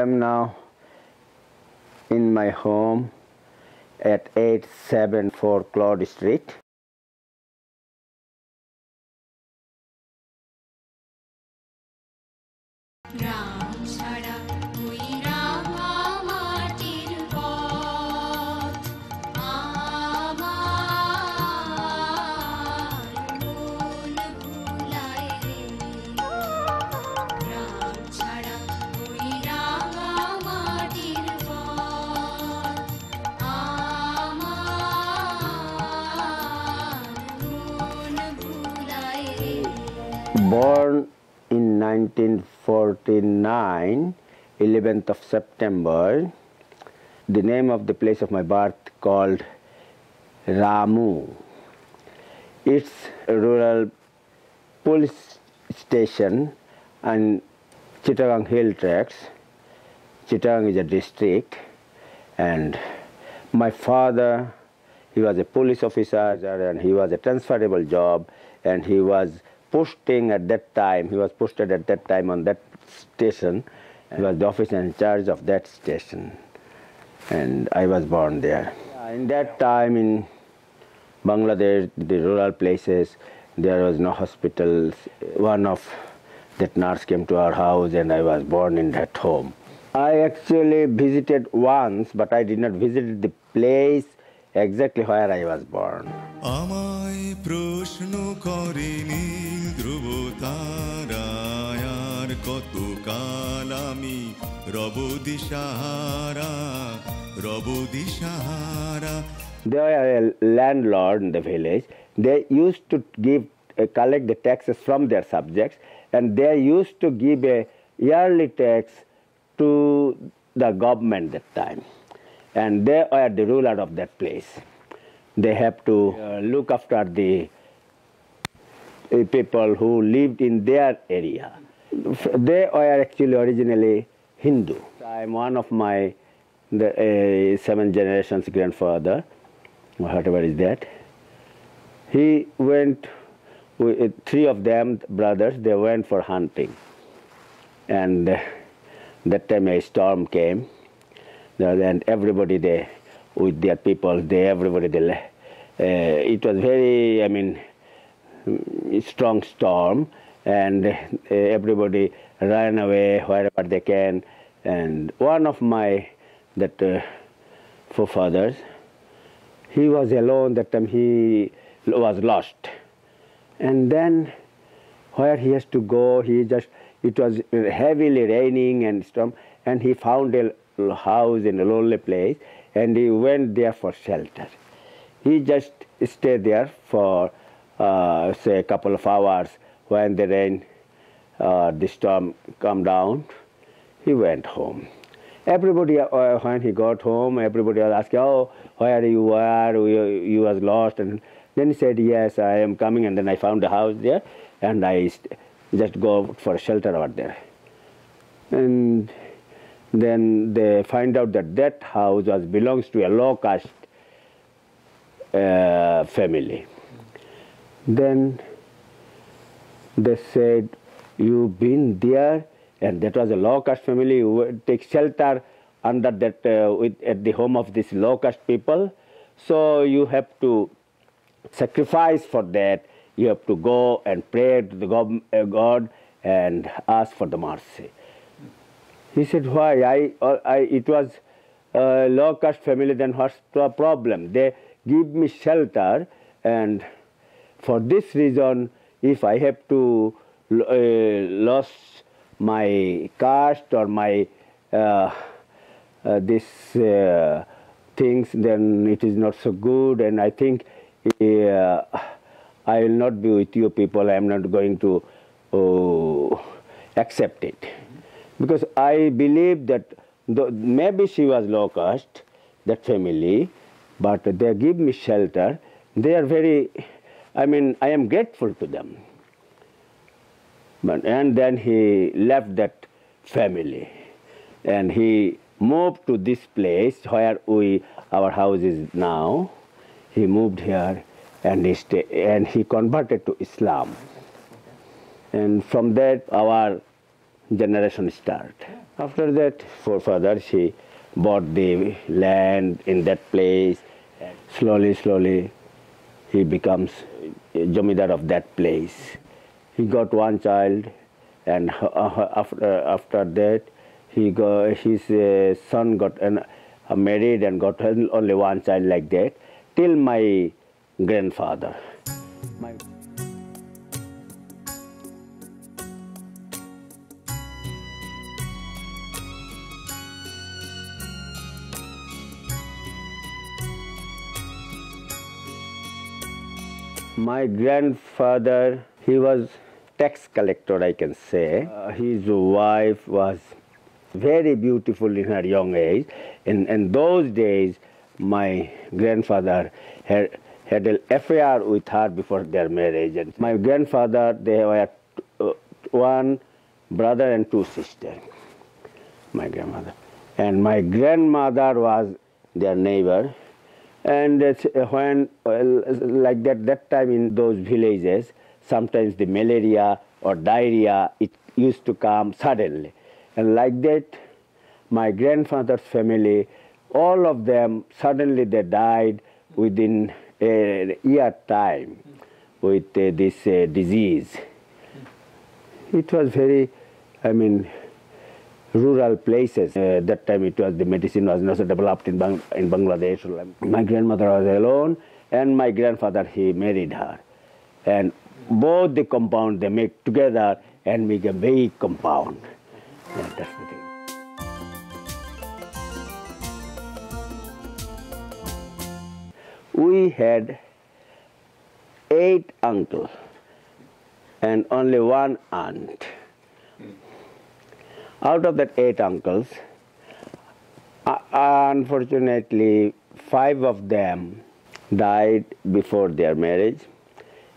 I'm now in my home at 874 Claude Street. Born in 1949, 11th of September. The name of the place of my birth called Ramu. It's a rural police station and Chittagong Hill Tracks. Chittagong is a district, and my father, he was a police officer and he was a transferable job, and he was posted at that time on that station. He was the officer in charge of that station, and I was born there. In that time in Bangladesh, the rural places, there was no hospitals. One of that nurse came to our house and I was born in that home. I actually visited once, but I did not visit the place exactly where I was born. আমায় প্রশ্ন করে নীল ধ্রুব তারায়ার কত কাল আমি রব দিশাহারা। They were a landlord in the village. They used to collect the taxes from their subjects, and they used to give a yearly tax to the government that time. And they were the ruler of that place. They have to look after the people who lived in their area. They were actually originally Hindu. I'm one of my 7 generations grandfather, whatever is that. He went with 3 of them brothers. They went for hunting, and that time a storm came. And everybody there, with their people, it was very, strong storm, and everybody ran away wherever they can. And one of my forefathers, he was alone that time. He was lost, and then where he has to go, it was heavily raining and storm, and he found a house in a lonely place, and he went there for shelter. He just stayed there for say a couple of hours. When the rain, the storm come down, he went home. Everybody, when he got home, everybody was asking, "Oh, where you were? You was lost." And then he said, "Yes, I am coming." And then I found a house there, and I just go for shelter over there. And then they find out that house belongs to a low caste family. Then they said, "You've been there, and that was a low caste family. You take shelter under that at the home of this low caste people. So you have to sacrifice for that. You have to go and pray to the God and ask for the mercy." He said, "Why? It was a low caste family. Then what's the problem? They give me shelter, and for this reason, if I have to lose my caste or my things, then it is not so good. And I think I will not be with you people. I am not going to accept it." Because I believe that maybe she was low caste, that family, but they give me shelter. They are very, I am grateful to them. And then he left that family, and he moved to this place where our house is now. He moved here, and he converted to Islam. And from that, our generation start. After that, forefathers, he bought the land in that place. Slowly, slowly, he becomes Jamidar of that place. He got one child, and after that, his son got married and got only one child like that, till my grandfather. My grandfather, he was tax collector, I can say. His wife was very beautiful in her young age. In those days, my grandfather had an affair with her before their marriage. And my grandfather, they were one brother and two sisters, my grandmother. And my grandmother was their neighbor. And when, like that time in those villages, sometimes the malaria or diarrhea, it used to come suddenly. And like that, my grandfather's family, all of them, suddenly they died within a year time with this disease. It was very, rural places. That time it was, the medicine was not so developed in Bangladesh. My grandmother was alone, and my grandfather, he married her. And both the compound they make together and make a big compound. Yeah, that's the thing. We had 8 uncles and only 1 aunt. Out of that 8 uncles, unfortunately, 5 of them died before their marriage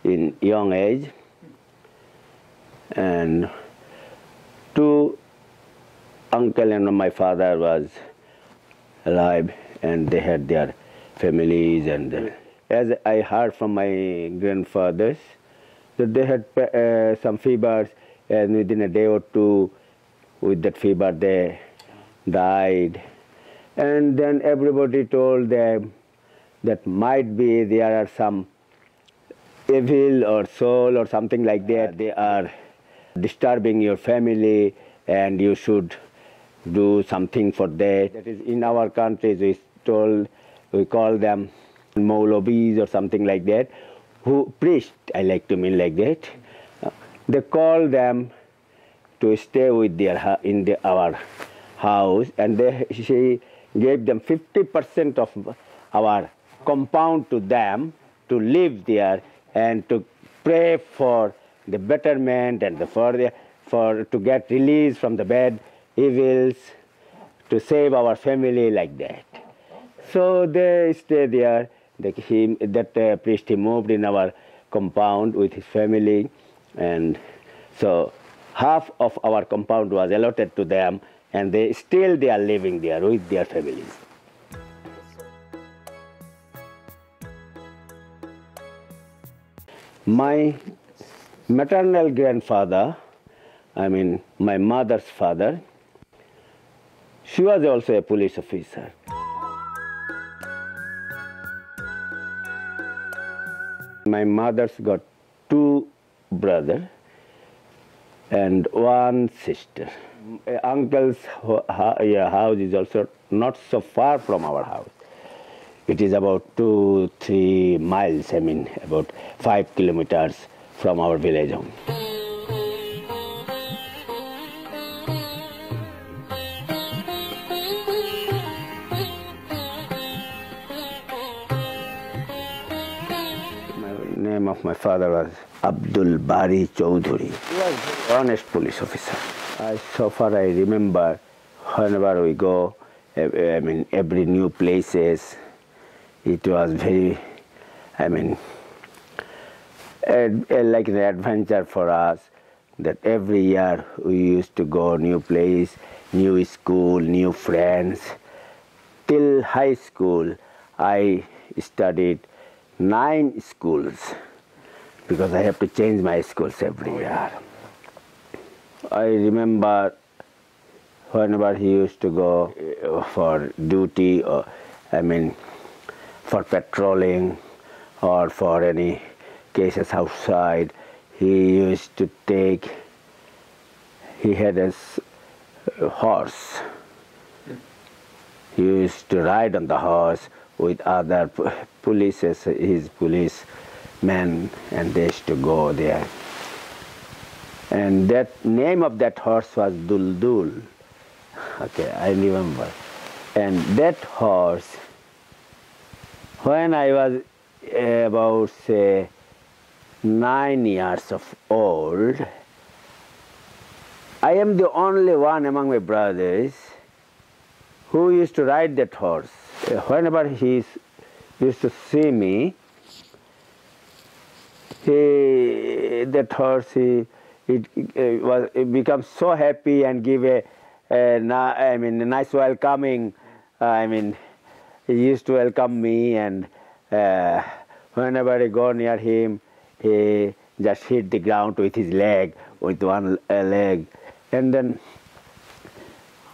in young age, and 2 uncle and my father was alive, and they had their families. And as I heard from my grandfathers, that they had some fevers, and within a day or two, with that fever, they died. And then everybody told them that might be there are some evil or soul or something like that. They are disturbing your family, and you should do something for that. That is, in our countries, we call them Maulabis or something like that, who priest, I like to mean like that. They call them to stay with our house, and she gave them 50% of our compound to them to live there and to pray for the betterment and to get release from the bad evils, to save our family like that. So they stay there. That priest, he moved in our compound with his family, and so half of our compound was allotted to them, and they are living there with their families. My maternal grandfather, my mother's father, she was also a police officer. My mother's got 2 brothers and 1 sister. Uncle's house is also not so far from our house. It is about 2-3 miles, about 5 kilometers from our village home. The name of my father was Abdul Bari Chowdhury. He was an honest police officer. So far I remember, whenever we go, every new places, it was very, like an adventure for us, that every year we used to go new place, new school, new friends. Till high school, I studied 9 schools, because I have to change my schools every year. I remember whenever he used to go for duty, or for patrolling or for any cases outside, he used to take, he had a horse. He used to ride on the horse with other his policemen, and they used to go there. And that name of that horse was Duldul. Okay, I remember. And that horse, when I was about, say, 9 years of old, I am the only one among my brothers who used to ride that horse. Whenever he used to see me, that horse, he becomes so happy and give a nice welcoming. He used to welcome me, and whenever I go near him, he just hit the ground with his leg, with one leg, and then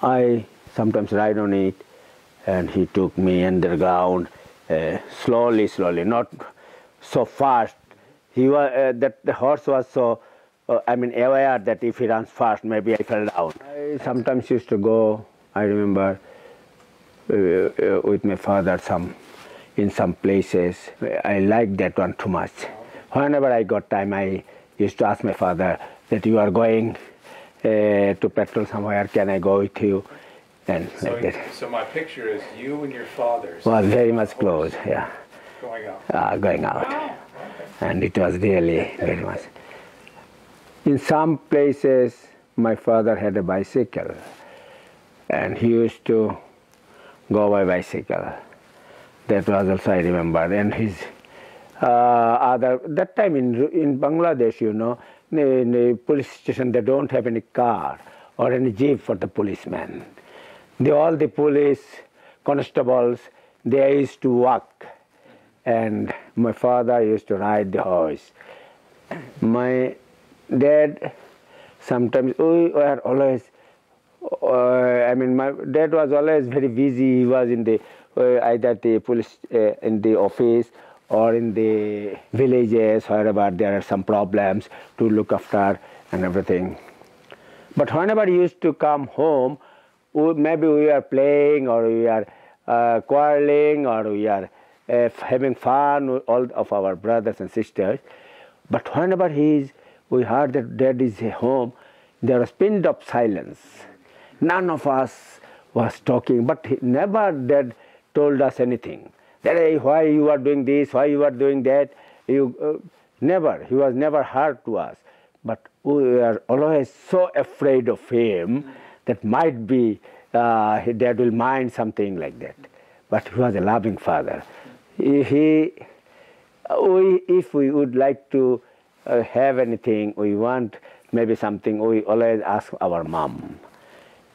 I sometimes ride on it, and he took me underground, slowly, not so fast. He was that the horse was so aware that if he runs fast, maybe I fell down. I sometimes used to go, I remember, with my father in some places. I liked that one too much. Whenever I got time, I used to ask my father that you are going to patrol somewhere, can I go with you? And so, like that. So my picture is you and your father. Was very much close, yeah. Going out. Going out. Wow. Okay. And it was really very much. In some places, my father had a bicycle, and he used to go by bicycle. That was also, I remember. And his that time in Bangladesh, in the police station, they don't have any car or any jeep for the policemen. All the police constables, they used to walk, and my father used to ride the horse. My dad, sometimes we were always, my dad was always very busy. He was in the either the police in the office or in the villages, wherever there are some problems to look after and everything. But whenever he used to come home, maybe we are playing, or we are quarreling, or we are having fun with all of our brothers and sisters. But whenever we heard that Dad is home, there was pinned up silence. None of us was talking, but never Dad told us anything. That, hey, why you are doing this, why you are doing that. Never, he was never hard to us. But we were always so afraid of him that might be Dad will mind something like that. But he was a loving father. If we would like to have anything, we want maybe something, we always ask our mom.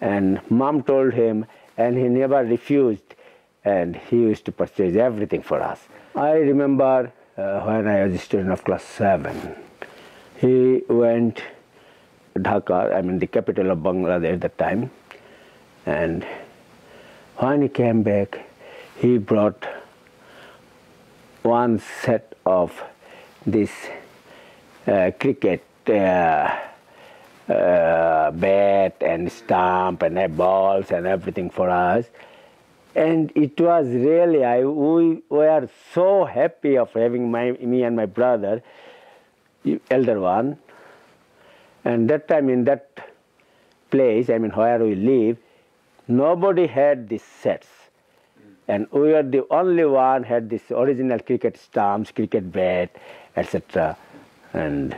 And mom told him, and he never refused, and he used to purchase everything for us. I remember when I was a student of class 7, he went to Dhaka, the capital of Bangladesh at that time, and when he came back, he brought one set of this cricket bat and stump and balls and everything for us. And it was really, we were so happy of having me and my brother, elder one. And that time in that place, where we live, nobody had these sets. And we were the only one had this original cricket stumps, cricket bat, etc. And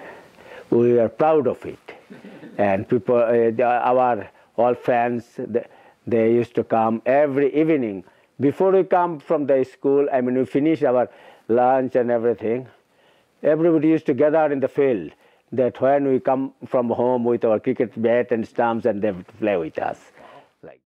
we were proud of it. And people, our all friends, they used to come every evening. Before we come from the school, we finish our lunch and everything, everybody used to gather in the field, that when we come from home with our cricket bat and stumps, and they would play with us.